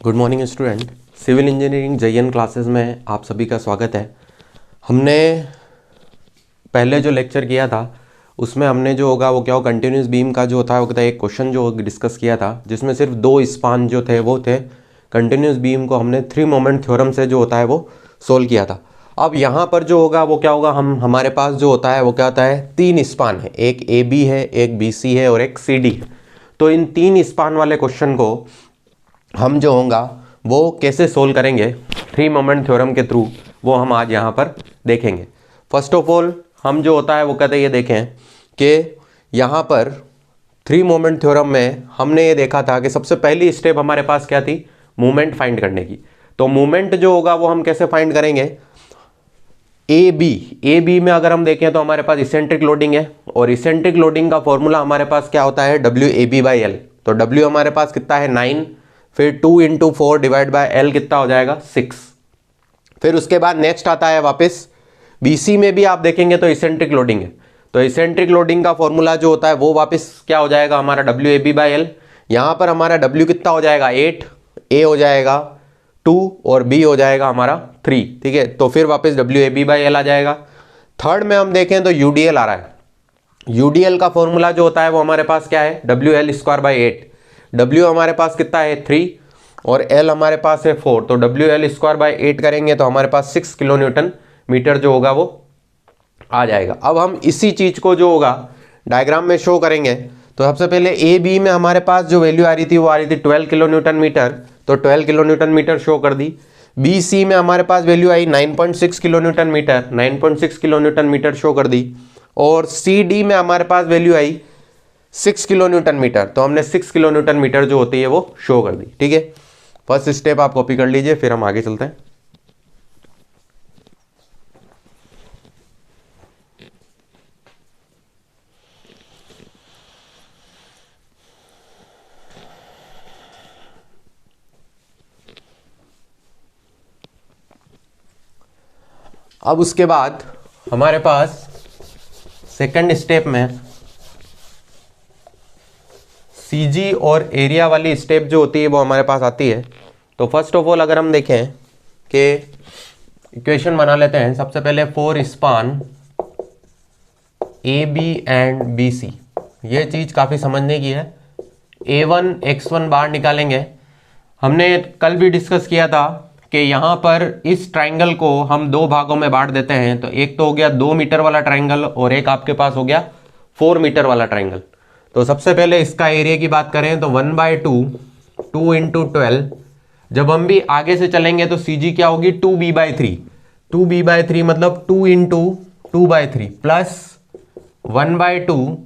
Good morning student. Civil engineering JN classes में आप सभी का स्वागत है। हमने पहले जो लेक्चर किया था उसमें हमने जो होगा वो क्या हो कंटिन्यूस बीम का जो होता है वो कहता है एक क्वेश्चन जो डिस्कस किया था जिसमें सिर्फ दो स्पान जो थे वो थे कंटिन्यूस बीम को हमने 3 मोमेंट थ्योरम से जो होता है वो सोल्व किया था। अब यहाँ पर जो होगा वो क्या होगा, हमारे पास जो होता है वो क्या होता है 3 स्पान है, एक AB है, एक BC है और एक CD है। तो इन 3 स्पान वाले क्वेश्चन को हम जो होगा वो कैसे सोल्व करेंगे 3 मोमेंट थ्योरम के थ्रू, वो हम आज यहाँ पर देखेंगे। फर्स्ट ऑफ ऑल हम जो होता है वो कहते हैं ये देखें कि यहाँ पर 3 मोमेंट थ्योरम में हमने ये देखा था कि सबसे पहली स्टेप हमारे पास क्या थी, मूवमेंट फाइंड करने की। तो मूवमेंट जो होगा वो हम कैसे फाइंड करेंगे, ए बी में अगर हम देखें तो हमारे पास इसेंट्रिक लोडिंग है और इसेंट्रिक लोडिंग का फॉर्मूला हमारे पास क्या होता है WAB/L। तो W हमारे पास कितना है 9, फिर 2 × 4 डिवाइड बाय L कितना हो जाएगा 6। फिर उसके बाद नेक्स्ट आता है वापस BC में भी आप देखेंगे तो इसेंट्रिक लोडिंग है, तो इसेंट्रिक लोडिंग का फॉर्मूला जो होता है वो वापस क्या हो जाएगा हमारा WAB/L। यहाँ पर हमारा W कितना हो जाएगा 8, A हो जाएगा 2 और B हो जाएगा हमारा 3, ठीक है। तो फिर वापस WAB/L आ जाएगा। थर्ड में हम देखें तो UDL आ रहा है। UDL का फॉर्मूला जो होता है वो हमारे पास क्या है WL²/8। W हमारे पास कितना है 3 और L हमारे पास है 4, तो WL²/8 करेंगे तो हमारे पास 6 किलो न्यूटन मीटर जो होगा वो आ जाएगा। अब हम इसी चीज को जो होगा डायग्राम में शो करेंगे। तो सबसे पहले AB में हमारे पास जो वैल्यू आ रही थी वो आ रही थी 12 किलो न्यूटन मीटर, तो 12 किलो न्यूटन मीटर शो कर दी। BC में हमारे पास वैल्यू आई 9.6 kilo newton metre, 9.6 kilo newton metre show कर दी। और CD में हमारे पास वैल्यू आई 6 किलो न्यूटन मीटर, तो हमने 6 किलो न्यूटन मीटर जो होती है वो शो कर दी, ठीक है। फर्स्ट स्टेप आप कॉपी कर लीजिए, फिर हम आगे चलते हैं। अब उसके बाद हमारे पास सेकंड स्टेप में CG और एरिया वाली स्टेप जो होती है वो हमारे पास आती है। तो फर्स्ट ऑफ ऑल अगर हम देखें कि इक्वेशन बना लेते हैं, सबसे पहले 4 स्पान AB एंड BC, ये चीज़ काफ़ी समझने की है। A1 X1 बाहर निकालेंगे। हमने कल भी डिस्कस किया था कि यहाँ पर इस ट्राइंगल को हम 2 भागों में बांट देते हैं। तो एक तो हो गया 2 मीटर वाला ट्राइंगल और एक आपके पास हो गया 4 मीटर वाला ट्राइंगल। तो सबसे पहले इसका एरिया की बात करें तो 1/2 2 × 12। जब हम भी आगे से चलेंगे तो CG क्या होगी 2B/3, 2B/3 मतलब 2 × 2/3 प्लस 1/2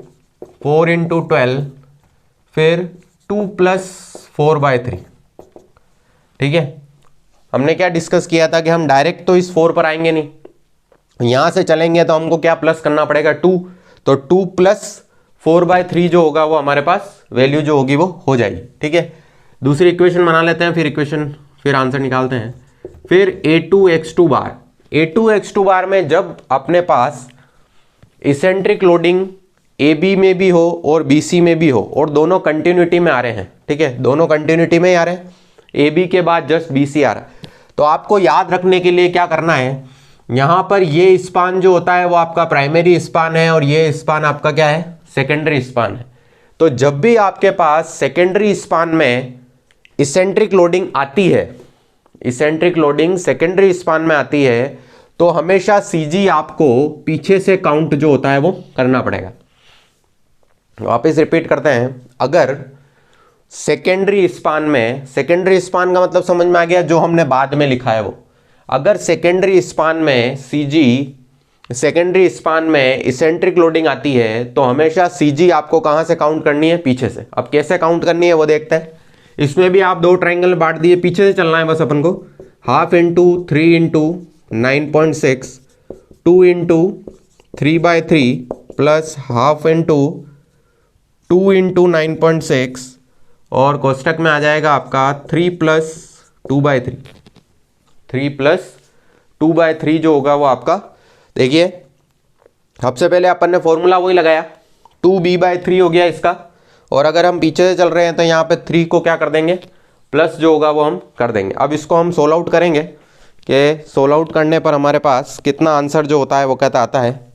4 × 12 फिर 2 + 4/3, ठीक है। हमने क्या डिस्कस किया था कि हम डायरेक्ट तो इस 4 पर आएंगे नहीं, यहां से चलेंगे तो हमको क्या प्लस करना पड़ेगा 2, तो 2 + 4/3 जो होगा वो हमारे पास वैल्यू जो होगी वो हो जाएगी, ठीक है। दूसरी इक्वेशन बना लेते हैं, फिर आंसर निकालते हैं। फिर A2 बार में जब अपने पास इसेंट्रिक लोडिंग AB में भी हो और BC में भी हो और दोनों कंटिन्यूटी में आ रहे हैं, ठीक है, दोनों कंटिन्यूटी में ही आ रहे हैं, AB के बाद जस्ट BC आ रहा है। तो आपको याद रखने के लिए क्या करना है, यहां पर ये स्पान जो होता है वो आपका प्राइमरी स्पान है और ये स्पान आपका क्या है सेकेंडरी स्पान है। तो जब भी आपके पास सेकेंडरी स्पान में इसेंट्रिक लोडिंग आती है, इसेंट्रिक लोडिंग सेकेंडरी स्पान में आती है, तो हमेशा CG आपको पीछे से काउंट जो होता है वो करना पड़ेगा। वापस रिपीट करते हैं, अगर सेकेंडरी स्पान में, सेकेंडरी स्पान का मतलब समझ में आ गया जो हमने बाद में लिखा है वो, अगर सेकेंडरी स्पान में CG, सेकेंडरी स्पान में इसेंट्रिक लोडिंग आती है तो हमेशा CG आपको कहां से काउंट करनी है पीछे से। अब कैसे काउंट करनी है वो देखते हैं। इसमें भी आप 2 ट्राइंगल बांट दिए, पीछे से चलना है बस अपन को। 1/2 × 3 × 9.6 2 × 3/3 प्लस 1/2 × 2 × 9.6 और कोष्टक में आ जाएगा आपका 3 + 2/3, 3 + 2/3 जो होगा वो आपका, देखिए सबसे पहले अपन ने फॉर्मूला वही लगाया 2B/3 हो गया इसका, और अगर हम पीछे से चल रहे हैं तो यहाँ पे 3 को क्या कर देंगे प्लस जो होगा वो हम कर देंगे। अब इसको हम सोल्व आउट करेंगे कि सोल्व आउट करने पर हमारे पास कितना आंसर जो होता है वो कहता आता है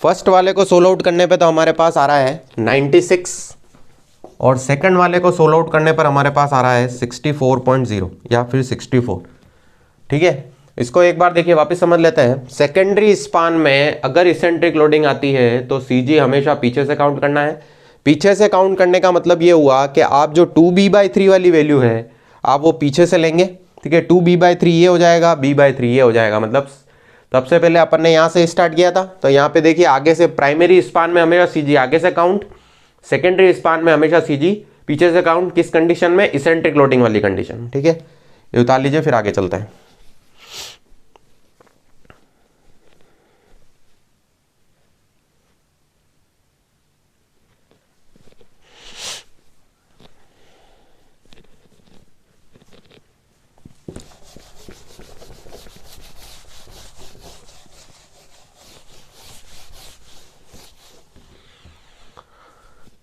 फर्स्ट वाले को सोल्व आउट करने पे तो हमारे पास आ रहा है 96 और सेकंड वाले को सोल्व आउट करने पर हमारे पास आ रहा है 64.0 या फिर 64। ठीक है, इसको एक बार देखिए वापस समझ लेते हैं। सेकेंडरी स्पान में अगर इसेंट्रिक लोडिंग आती है तो सीजी हमेशा पीछे से काउंट करना है। पीछे से काउंट करने का मतलब ये हुआ कि आप जो 2b/3 वाली वैल्यू है आप वो पीछे से लेंगे। ठीक है, 2b/3 ये हो जाएगा, b/3 ये हो जाएगा। मतलब सबसे पहले अपन ने यहाँ से स्टार्ट किया था, तो यहाँ पे देखिए आगे से प्राइमरी स्पान में हमेशा सीजी आगे से काउंट, सेकेंडरी स्पान में हमेशा सीजी पीछे से काउंट। किस कंडीशन में? इसेंट्रिक लोडिंग वाली कंडीशन। ठीक है, ये उतार लीजिए, फिर आगे चलते हैं।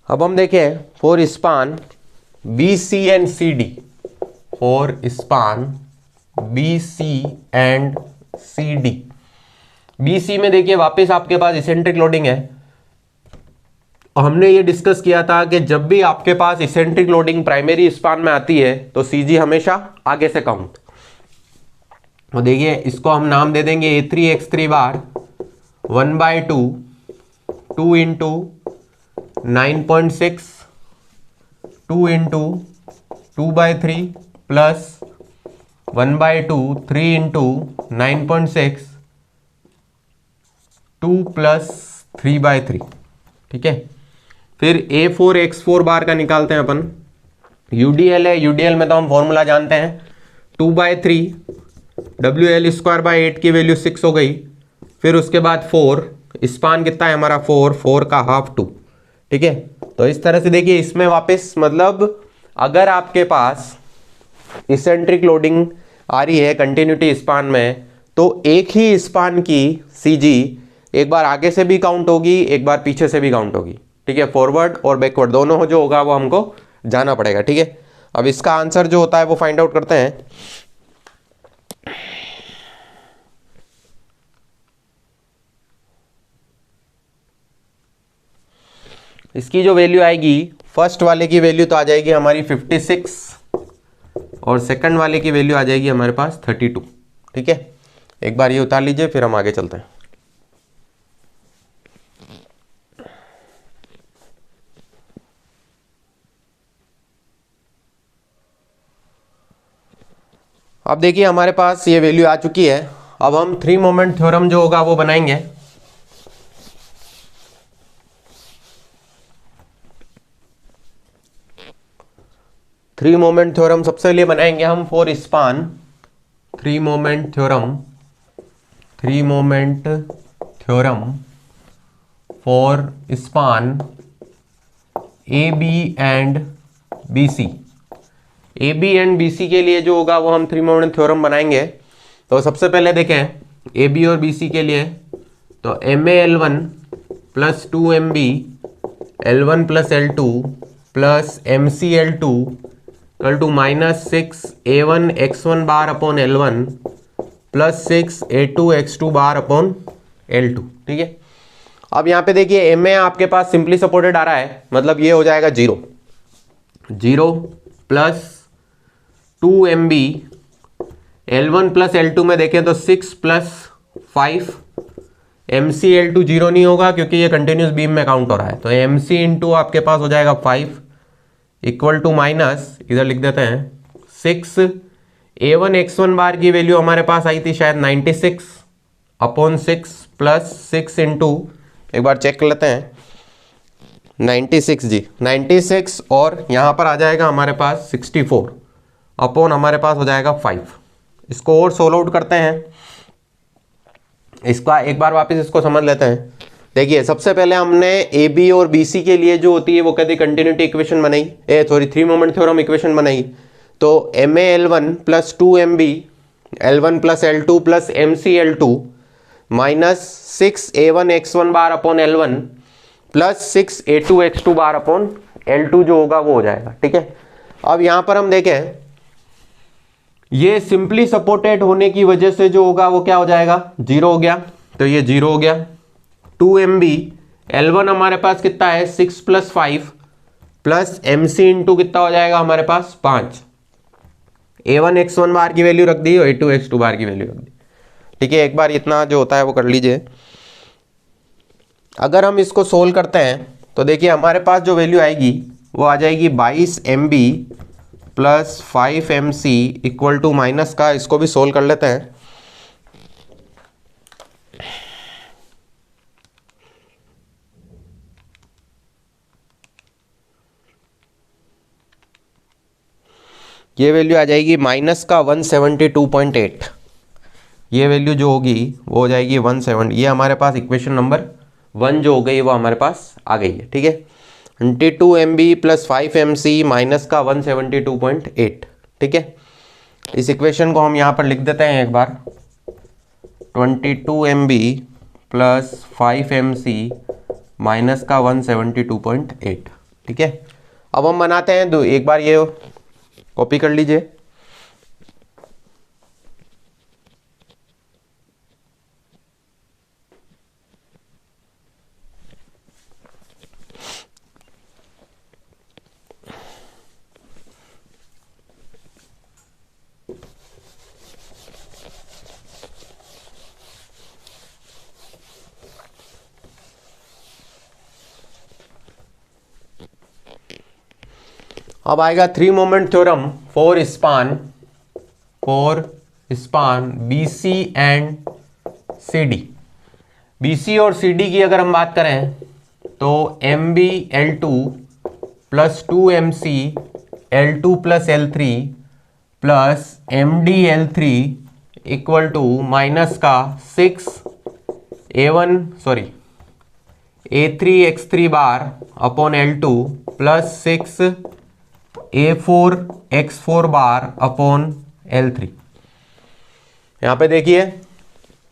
अब हम देखें for span B C and C D, for span B C and C D. B C में देखिए वापस आपके पास इसेंट्रिक लोडिंग है। हमने ये डिस्कस किया था कि जब भी आपके पास इसेंट्रिक लोडिंग प्राइमरी स्पान में आती है तो सीजी हमेशा आगे से काउंट। तो देखिए इसको हम नाम दे देंगे A3X3 बार 1/2 2 into 9.6 2 into 2/3 plus 1/2 3 into 9.6 2 plus 3/3। ठीक है, फिर A4X4 बार का निकालते हैं अपन। यूडीएल है, यूडीएल में तो हम फॉर्मूला जानते हैं 2/3 WL²/8 की वैल्यू 6 हो गई। फिर उसके बाद 4, स्पान कितना है हमारा 4 का हाफ 2। ठीक है, तो इस तरह से देखिए इसमें वापस मतलब अगर आपके पास इसेंट्रिक लोडिंग आ रही है कंटिन्यूटी स्पान में तो एक ही स्पान की सीजी एक बार आगे से भी काउंट होगी, एक बार पीछे से भी काउंट होगी। ठीक है, फॉरवर्ड और बैकवर्ड दोनों जो होगा वो हमको जाना पड़ेगा। ठीक है, अब इसका आंसर जो होता है वो फाइंड आउट करते हैं। इसकी जो वैल्यू आएगी फर्स्ट वाले की वैल्यू तो आ जाएगी हमारी 56 और सेकंड वाले की वैल्यू आ जाएगी हमारे पास 32। ठीक है, एक बार ये उतार लीजिए, फिर हम आगे चलते हैं। अब देखिए हमारे पास ये वैल्यू आ चुकी है। अब हम 3 मोमेंट थ्योरम जो होगा वो बनाएंगे। थ्री मोमेंट थ्योरम सबसे पहले बनाएंगे हम for span 3 moment theorem, 3 moment theorem for span A B and B C. A B and B C के लिए जो होगा वो हम 3 मोमेंट थ्योरम बनाएंगे। तो सबसे पहले देखें ए बी और बी सी के लिए, तो MA L1 plus 2MB L1 plus L2 plus MC L2 equal to -6A1 X1 bar upon L1 plus 6A2 X2 bar upon L2। ठीक है, अब यहाँ पे देखिए MA आपके पास सिंपली सपोर्टेड आ रहा है, मतलब ये हो जाएगा 0 plus 2MB L1 plus L2 में देखें तो 6 प्लस 5 MC L2 0 नहीं होगा क्योंकि ये कंटिन्यूस बीम में काउंट हो रहा है। तो MC इंटू आपके पास हो जाएगा 5 इक्वल टू माइनस, इधर लिख देते हैं 6 A1 X1 बार की वैल्यू हमारे पास आई थी शायद 96 अपॉन 6 प्लस 6 इंटू, एक बार चेक कर लेते हैं 96 जी 96 और यहाँ पर आ जाएगा हमारे पास 64 अपॉन हमारे पास हो जाएगा 5। इसको और सोल्व आउट करते हैं। इसका एक बार वापस इसको समझ लेते हैं। देखिए सबसे पहले हमने ए बी और बी सी के लिए जो होती है वो कहती कंटिन्यूटी इक्वेशन बनाई, थ्री मोमेंट थ्योरम इक्वेशन बनाई। तो M A L one plus two M B L one plus L two plus M C L two minus 6 A1 X1 bar upon L one plus 6 A2 X2 bar upon L two जो होगा वो हो जाएगा। ठीक है, अब यहां पर हम देखें ये सिंपली सपोर्टेड होने की वजह से जो होगा वो क्या हो जाएगा, जीरो हो गया, तो ये जीरो हो गया। 2MB L1 हमारे पास कितना है 6 + 5 प्लस MC इंटू कितना हो जाएगा हमारे पास 5। A1 X1 बार की वैल्यू रख दी और A2 X2 बार की वैल्यू रख दी। ठीक है, एक बार इतना जो होता है वो कर लीजिए। अगर हम इसको सोल्व करते हैं तो देखिए हमारे पास जो वैल्यू आएगी वो आ जाएगी 22MB plus 5MC equal to minus का, इसको भी सोल्व कर लेते हैं। ये वैल्यू आ जाएगी माइनस का 172.8। ये वैल्यू जो होगी वो हो जाएगी 17। ये हमारे पास इक्वेशन नंबर 1 जो हो गई वो हमारे पास आ गई है। ठीक है, 22MB प्लस 5MC माइनस का 172.8। ठीक है, इस इक्वेशन को हम यहाँ पर लिख देते हैं एक बार, 22MB प्लस 5MC माइनस का 172.8। ठीक है, अब हम बनाते हैं एक बार ये कॉपी कर लीजिए। अब आएगा three moment theorem for span BC and CD। BC और CD की अगर हम बात करें तो MB L2 plus 2MC L2 plus L3 plus MD L3 equal to minus का 6A3 X3 bar upon L2 plus 6A4 X4 bar upon L3। यहां पे देखिए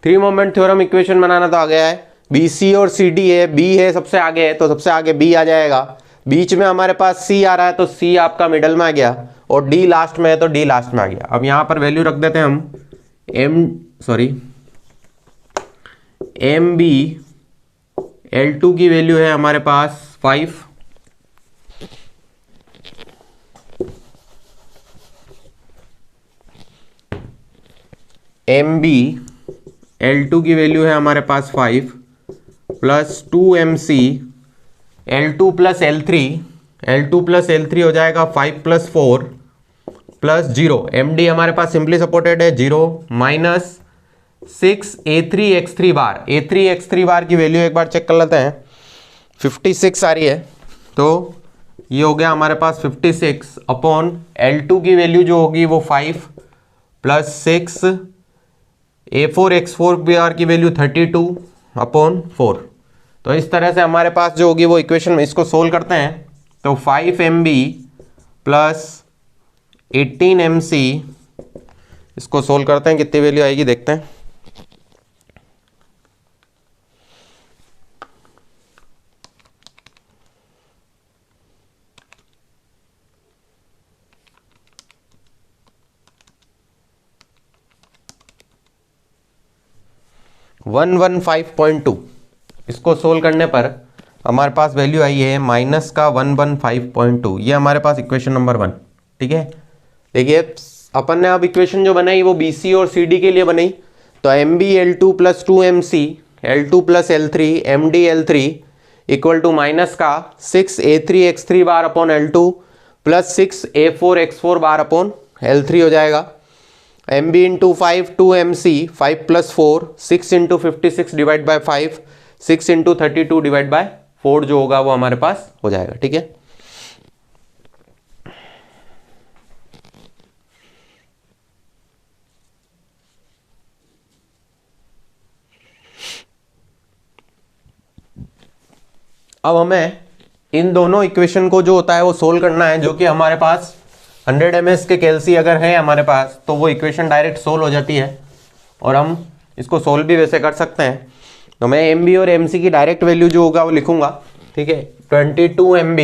थ्री मोमेंट थ्योरम इक्वेशन बनाना तो आ गया है। BC और CD है, B है सबसे आगे है तो सबसे आगे B आ जाएगा, बीच में हमारे पास C आ रहा है तो C आपका मिडल में आ गया और D लास्ट में है तो D लास्ट में आ गया। अब यहां पर वैल्यू रख देते हैं हम MB L2 की वैल्यू है हमारे पास 5, MB L2 की वैल्यू है हमारे पास 5 plus 2MC L2 plus L3 हो जाएगा 5 प्लस 4 प्लस 0। MD हमारे पास सिंपली सपोर्टेड है 0 माइनस 6A3 X3 बार। A3 X3 बार की वैल्यू एक बार चेक कर लेते हैं, 56 आ रही है तो ये हो गया हमारे पास 56 अपॉन L2 की वैल्यू जो होगी वो 5 प्लस 6 A4 X4 बार की वैल्यू 32 अपॉन 4। तो इस तरह से हमारे पास जो होगी वो इक्वेशन में इसको सोल्व करते हैं तो 5MB प्लस 18MC इसको सोल्व करते हैं, कितनी वैल्यू आएगी देखते हैं। वन 115.2 इसको सोल्व करने पर हमारे पास वैल्यू आई है माइनस का 115.2। ये हमारे पास इक्वेशन नंबर 1। ठीक है, देखिए अपन ने अब इक्वेशन जो बनाई वो BC और CD के लिए बनाई तो MB L2 plus 2MC L2 plus L3 MD L3 equal to minus का 6A3 X3 bar upon L2 plus 6A4 X4 bar upon L3 हो जाएगा। MB into 5 2MC 5 plus 4 6 into 56 divide by 5 6 into 32 divide by 4 जो होगा वो हमारे पास हो जाएगा। ठीक है, अब हमें इन दोनों इक्वेशन को जो होता है वो सोल्व करना है, जो कि हमारे पास 100 mS के कैल्सी अगर है हमारे पास तो वो इक्वेशन डायरेक्ट सोल्व हो जाती है, और हम इसको सोल्व भी वैसे कर सकते हैं। तो मैं एम बी और एम सी की डायरेक्ट वैल्यू जो होगा वो लिखूंगा, ठीक है। 22 MB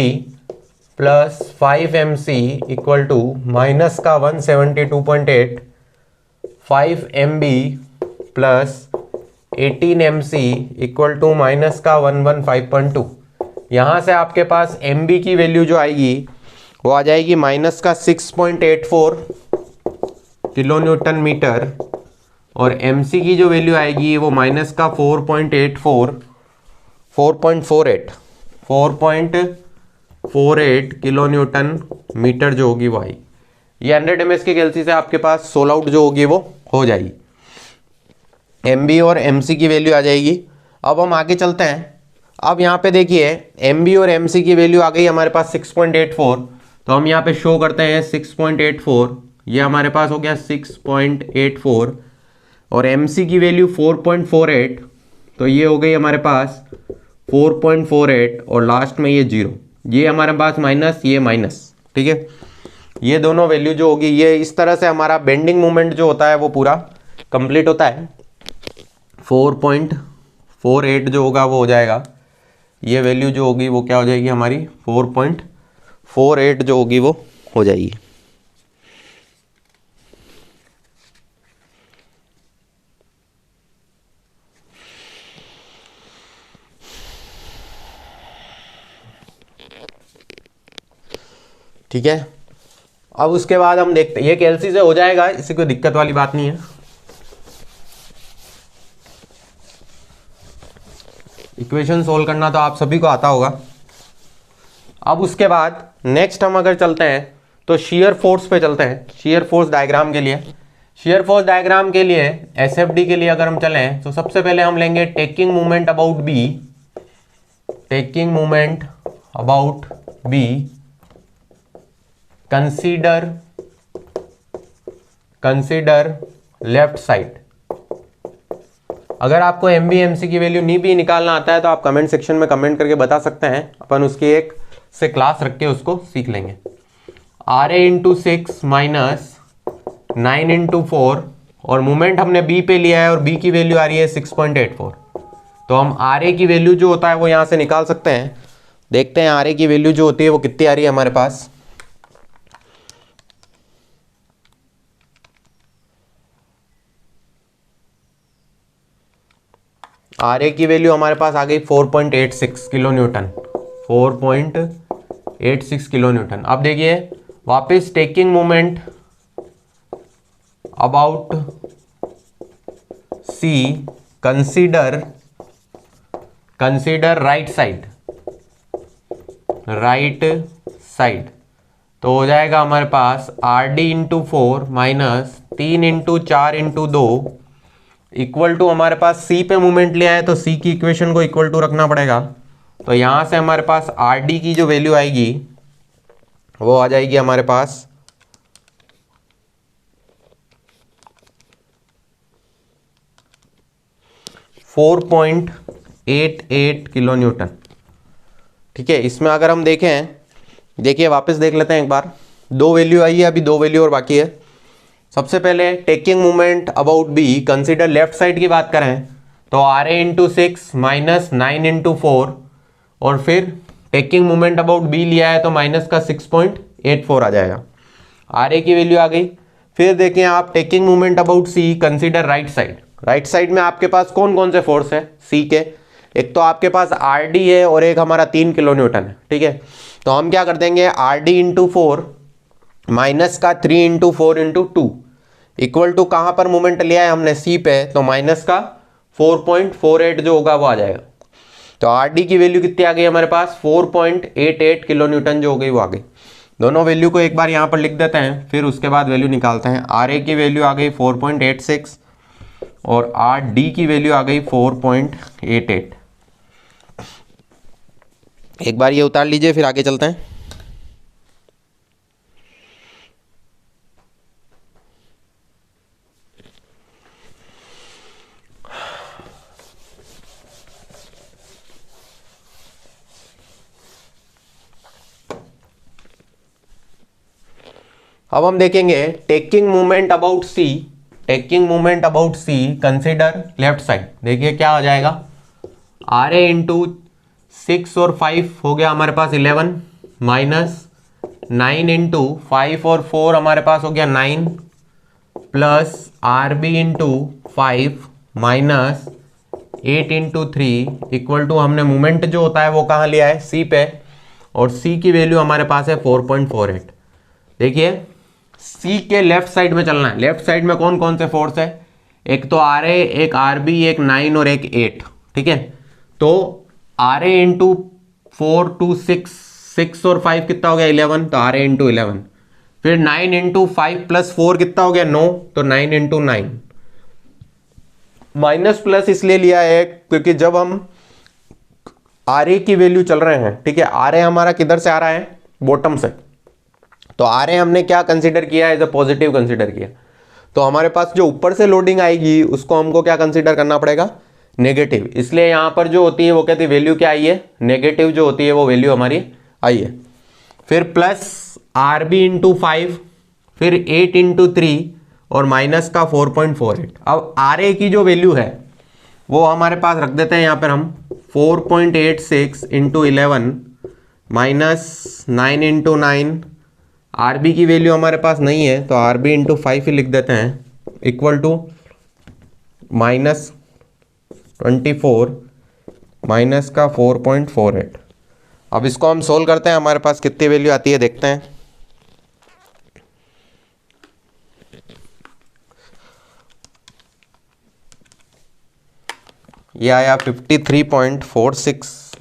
plus 5 MC equal to minus का 172.8, 5 MB plus 18 MC equal to minus का 115.2। यहाँ से आपके पास MB की वैल्यू जो आएगी वो आ जाएगी माइनस का 6.84 किलो न्यूटन मीटर, और MC की जो वैल्यू आएगी वो माइनस का 4.48 किलो न्यूटन मीटर जो होगी वो आई। ये 100 mS के कैल्सी से आपके पास सोल आउट जो होगी वो हो जाएगी, MB और MC की वैल्यू आ जाएगी। अब हम आगे चलते हैं। अब यहाँ पे देखिए MB और MC की वैल्यू आ गई हमारे पास 6.84, तो हम यहाँ पे शो करते हैं 6.84, ये हमारे पास हो गया 6.84, और MC की वैल्यू 4.48, तो ये हो गई हमारे पास 4.48, और लास्ट में ये 0, ये हमारे पास माइनस, ये माइनस, ठीक है। ये दोनों वैल्यू जो होगी, ये इस तरह से हमारा बेंडिंग मोमेंट जो होता है वो पूरा कंप्लीट होता है। 4.48 जो होगा वो हो जाएगा, ये वैल्यू जो होगी वो क्या हो जाएगी हमारी 4.48 जो होगी वो हो जाएगी। ठीक है। अब उसके बाद हम देखते हैं, ये कैल्सी से हो जाएगा, इससे कोई दिक्कत वाली बात नहीं है। इक्वेशन सोल्व करना तो आप सभी को आता होगा। अब उसके बाद नेक्स्ट हम अगर चलते हैं तो शियर फोर्स पे चलते हैं। शियर फोर्स डायग्राम के लिए, शियर फोर्स डायग्राम के लिए एसएफडी के लिए अगर हम चलें तो सबसे पहले हम लेंगे taking moment about B, taking moment about B, consider left side. अगर आपको एम बी एम सी की वैल्यू नहीं भी निकालना आता है तो आप कमेंट सेक्शन में कमेंट करके बता सकते हैं, अपन उसकी एक से क्लास रख के उसको सीख लेंगे। R A into 6 minus 9 into 4, और मोमेंट हमने बी पे लिया है और बी की वैल्यू आ रही है 6.84, तो हम आर ए की वैल्यू जो होता है वो यहाँ से निकाल सकते हैं। देखते हैं आर ए की वैल्यू जो होती है वो कितनी आ रही है हमारे पास। आर ए की वैल्यू हमारे पास आ गई 4.86 किलो न्यूटन, 4.86 किलो न्यूटन। अब देखिए वापस taking moment about C, consider right side, तो हो जाएगा हमारे पास R D into 4 minus 3 into 4 into 2 equal to, हमारे पास सी पे मूवमेंट लिया है तो सी की इक्वेशन को इक्वल टू रखना पड़ेगा। तो यहां से हमारे पास आर डी की जो वैल्यू आएगी वो आ जाएगी हमारे पास 4.88 किलो न्यूटन। ठीक है, इसमें अगर हम देखें, देखिए वापस देख लेते हैं एक बार, दो वैल्यू आई है, अभी दो वैल्यू और बाकी है। सबसे पहले taking moment about B, consider left side की बात करें तो R A into 6 minus 9 into 4, और फिर टेकिंग मोमेंट अबाउट बी लिया है तो माइनस का 6.84 आ जाएगा। आर ए की वैल्यू आ गई। फिर देखें आप taking moment about C, consider right side. Right side में आपके पास कौन कौन से फोर्स है सी के, एक तो आपके पास आर डी है और एक हमारा 3 किलो न्यूटन है। ठीक है, तो हम क्या कर देंगे, आर डी इंटू 4 माइनस का 3 इंटू 4 इंटू 2 इक्वल टू, कहाँ पर मोमेंट लिया है हमने सी पे, तो माइनस का 4.48 जो होगा वो आ जाएगा। तो आर डी की वैल्यू कितनी आ गई हमारे पास, 4.88 किलो न्यूटन जो हो गई वो आ गई। दोनों वैल्यू को एक बार यहाँ पर लिख देते हैं, फिर उसके बाद वैल्यू निकालते हैं। आर ए की वैल्यू आ गई 4.86 और आर डी की वैल्यू आ गई 4.88। एक बार ये उतार लीजिए, फिर आगे चलते हैं। अब हम देखेंगे taking movement about C, taking movement about C consider left side. देखिए क्या हो जाएगा, आर ए इंटू 6 और 5 हो गया हमारे पास 11 माइनस 9 इंटू 5 और 4 हमारे पास हो गया 9 plus R B into 5 minus 8 into 3 equal to, हमने मूवमेंट जो होता है वो कहाँ लिया है, सी पे, और सी की वैल्यू हमारे पास है 4.48। देखिए सी के लेफ्ट साइड में चलना है। लेफ्ट साइड में कौन कौन से फोर्स है, एक तो आर ए, एक आर बी, एक 9 और एक 8। ठीक है, तो आर ए इंटू 4 टू 6 और 5 कितना हो गया 11, तो आर ए इंटू 11। फिर 9 इंटू 5 प्लस 4 कितना हो गया 9, तो 9 इंटू 9। माइनस प्लस इसलिए लिया है क्योंकि जब हम आर ए की वैल्यू चल रहे हैं, ठीक है, आर ए हमारा किधर से आ रहा है, बॉटम से, तो आर ए हमने क्या कंसीडर किया, एज अ पॉजिटिव कंसीडर किया। तो हमारे पास जो ऊपर से लोडिंग आएगी उसको हमको क्या कंसीडर करना पड़ेगा, नेगेटिव। इसलिए यहां पर जो होती है वो कहती है वैल्यू क्या आई है, नेगेटिव जो होती है वो वैल्यू हमारी आई है। फिर प्लस आर बी इंटू 5, फिर 8 इंटू 3 और माइनस का 4.48। अब आर ए की जो वैल्यू है वो हमारे पास रख देते हैं यहाँ पर हम 4.86 into 11 minus 9 into 9। R B की वैल्यू हमारे पास नहीं है तो आर बी इंटू 5 ही लिख देते हैं, इक्वल टू माइनस 24 माइनस का 4.48। अब इसको हम सोल्व करते हैं, हमारे पास कितनी वैल्यू आती है देखते हैं। ये आया 53.46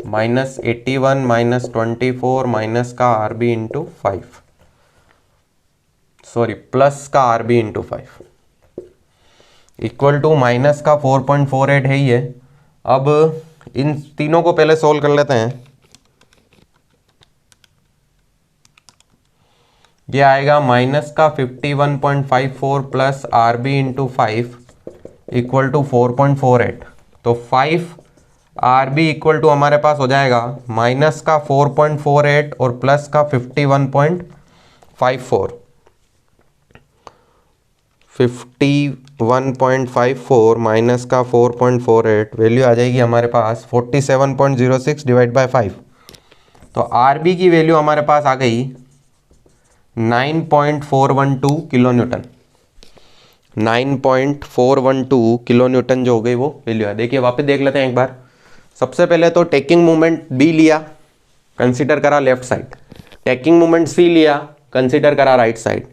माइनस 81 माइनस 24 माइनस का R B into 5, sorry plus का R B into 5 equal to minus का 4.48 है ये। अब इन तीनों को पहले सोल्व कर लेते हैं। ये आएगा माइनस का 51.54 plus R B into 5 equal to 4.48। तो 5 आर बी इक्वल टू हमारे पास हो जाएगा माइनस का 4.48 और प्लस का 51.54। 51.54 माइनस का 4.48 वैल्यू आ जाएगी हमारे पास 47.06 डिवाइड बाय 5। तो आर बी की वैल्यू हमारे पास आ गई 9.412 किलो न्यूटन। 9.412 किलो न्यूटन जो हो गई वो वैल्यू है। देखिए वापस देख लेते हैं एक बार। सबसे पहले तो टेकिंग मोमेंट बी लिया, कंसीडर करा लेफ्ट साइड। टेकिंग मोमेंट सी लिया, कंसीडर करा राइट साइड।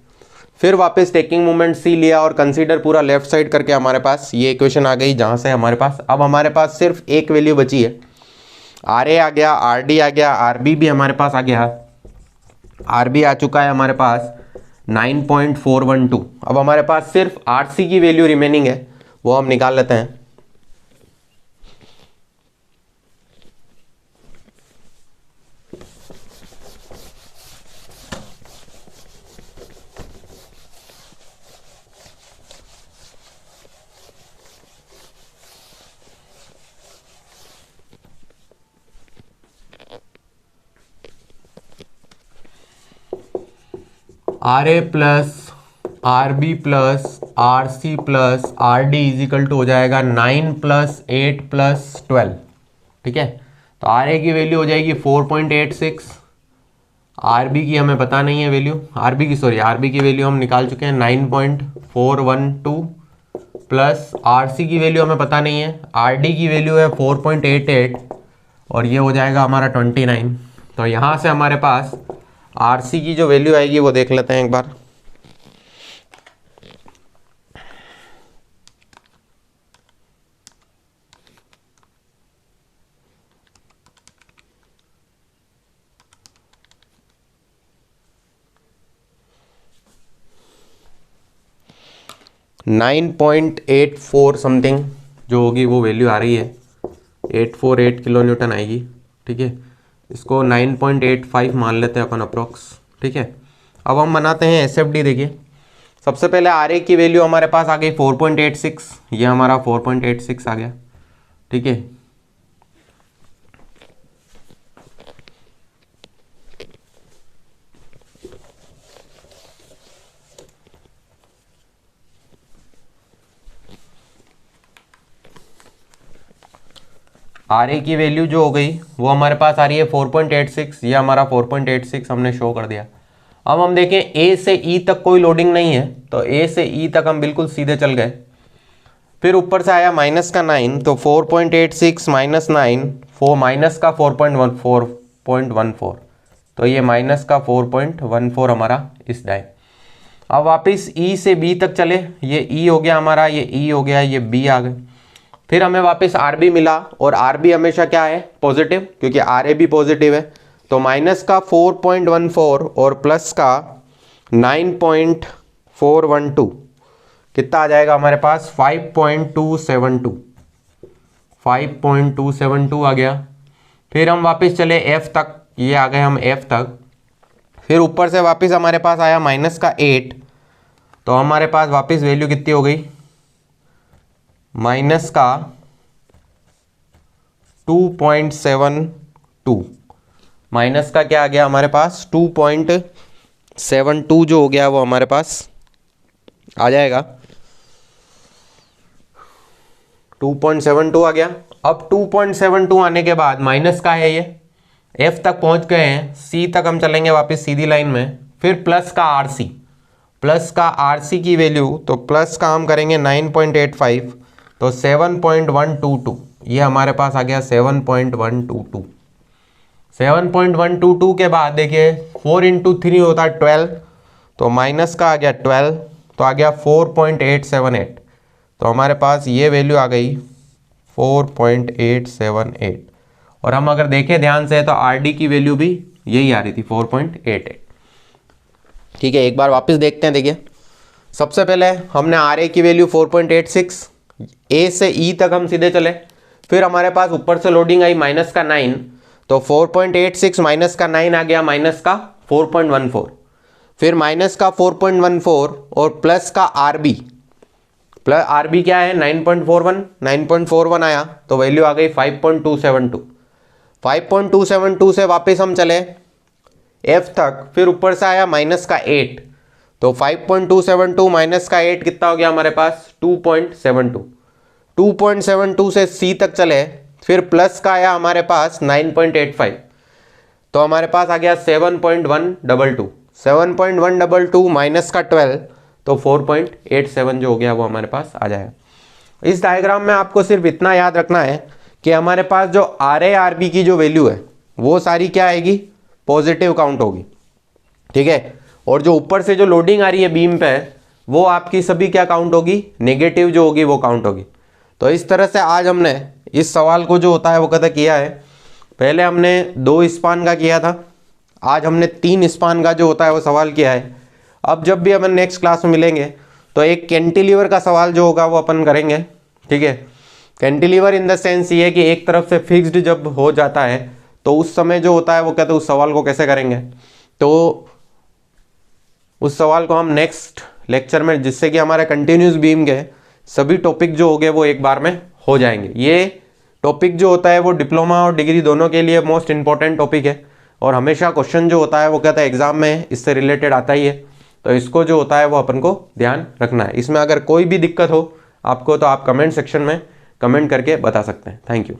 फिर वापस टेकिंग मोमेंट सी लिया और कंसीडर पूरा लेफ्ट साइड करके हमारे पास ये इक्वेशन आ गई, जहां से हमारे पास अब हमारे पास सिर्फ एक वैल्यू बची है। आर ए आ गया, आर डी आ गया, आर बी भी हमारे पास आ गया। आर बी आ चुका है हमारे पास 9.412। अब हमारे पास सिर्फ आर सी की वैल्यू रिमेनिंग है, वो हम निकाल लेते हैं। R A plus R B plus R C plus R D equal to हो जाएगा 9 प्लस 8 प्लस 12। ठीक है, तो आर ए की वैल्यू हो जाएगी 4.86। आर बी की हमें पता नहीं है वैल्यू, आर बी की वैल्यू हम निकाल चुके हैं 9.412 प्लस आर सी की वैल्यू हमें पता नहीं है, आर डी की वैल्यू है 4.88 और ये हो जाएगा हमारा 29। तो यहाँ से हमारे पास आर सी की जो वैल्यू आएगी वो देख लेते हैं एक बार। $9.84 समथिंग जो होगी वो वैल्यू आ रही है, 848 किलो न्यूटन आएगी। ठीक है, इसको 9.85 मान लेते हैं अपन अप्रोक्स। ठीक है, अब हम बनाते हैं एस एफ डी। देखिए सबसे पहले आर ए की वैल्यू हमारे पास आ गई 4.86, ये हमारा 4.86 आ गया। ठीक है, आर ए की वैल्यू जो हो गई वो हमारे पास आ रही है 4.86, ये हमारा 4.86 हमने शो कर दिया। अब हम देखें ए से ई तक कोई लोडिंग नहीं है, तो ए से ई तक हम बिल्कुल सीधे चल गए। फिर ऊपर से आया माइनस का 9, तो 4.86 माइनस 9, माइनस का 4.14, तो ये माइनस का 4.14 हमारा इस डाय। अब वापस ई से बी तक चले, ये ई हो गया हमारा, ये ई हो गया, ये बी आ गए। फिर हमें वापस आर बी मिला, और आर बी हमेशा क्या है, पॉजिटिव, क्योंकि आर ए भी पॉजिटिव है। तो माइनस का 4.14 और प्लस का 9.412 कितना आ जाएगा हमारे पास, 5.272 आ गया। फिर हम वापस चले एफ तक, ये आ गए हम एफ तक। फिर ऊपर से वापस हमारे पास आया माइनस का 8, तो हमारे पास वापस वैल्यू कितनी हो गई, माइनस का 2.72, माइनस का क्या आ गया हमारे पास 2.72 जो हो गया वो हमारे पास आ जाएगा, 2.72 आ गया। अब 2.72 आने के बाद माइनस का है, ये एफ तक पहुंच गए हैं, सी तक हम चलेंगे वापस सीधी लाइन में। फिर प्लस का आर सी की वैल्यू, तो प्लस का हम करेंगे 9.85, तो 7.122, ये हमारे पास आ गया 7.122। 7.122 के बाद देखिए 4 × 3 होता है 12, तो माइनस का आ गया 12, तो आ गया 4.878, तो हमारे पास ये वैल्यू आ गई 4.878। और हम अगर देखें ध्यान से तो आर डी की वैल्यू भी यही आ रही थी 4.88। ठीक है, एक बार वापस देखते हैं। देखिए सबसे पहले हमने आर ए की वैल्यू 4.86, ए से ई तक हम सीधे चले। फिर हमारे पास ऊपर से लोडिंग आई माइनस का 9, तो 4.86 माइनस का 9 आ गया माइनस का 4.14। फिर माइनस का 4.14 और प्लस का R B, plus R B क्या है 9.41 आया, तो वैल्यू आ गई 5.272। 5.272 से वापस हम चले एफ तक, फिर ऊपर से आया माइनस का 8, तो 5.272 माइनस का 8 कितना हो गया हमारे पास 2.72। 2.72 से सी तक चले, फिर प्लस का आया हमारे पास 9.85, तो हमारे पास आ गया 7.122। 7.122 माइनस का 12, तो 4.87 जो हो गया वो हमारे पास आ जाएगा। इस डायग्राम में आपको सिर्फ इतना याद रखना है कि हमारे पास जो आर ए आर बी की जो वैल्यू है वो सारी क्या आएगी, पॉजिटिव काउंट होगी। ठीक है, और जो ऊपर से जो लोडिंग आ रही है बीम पे वो आपकी सभी क्या काउंट होगी, नेगेटिव जो होगी वो काउंट होगी। तो इस तरह से आज हमने इस सवाल को जो होता है वो कदा किया है। पहले हमने 2 स्पान का किया था, आज हमने 3 स्पान का जो होता है वो सवाल किया है। अब जब भी अपन नेक्स्ट क्लास में मिलेंगे तो एक कैंटिलीवर का सवाल जो होगा वो अपन करेंगे। ठीक है, कैंटिलीवर इन द सेंस ये है कि एक तरफ से फिक्स्ड जब हो जाता है तो उस समय जो होता है वो कहते हैं उस सवाल को कैसे करेंगे, तो उस सवाल को हम नेक्स्ट लेक्चर में, जिससे कि हमारे कंटिन्यूस बीम के सभी टॉपिक जो हो गए वो एक बार में हो जाएंगे। ये टॉपिक जो होता है वो डिप्लोमा और डिग्री दोनों के लिए मोस्ट इंपॉर्टेंट टॉपिक है, और हमेशा क्वेश्चन जो होता है वो कहता है एग्जाम में इससे रिलेटेड आता ही है। तो इसको जो होता है वो अपन को ध्यान रखना है। इसमें अगर कोई भी दिक्कत हो आपको तो आप कमेंट सेक्शन में कमेंट करके बता सकते हैं। Thank you.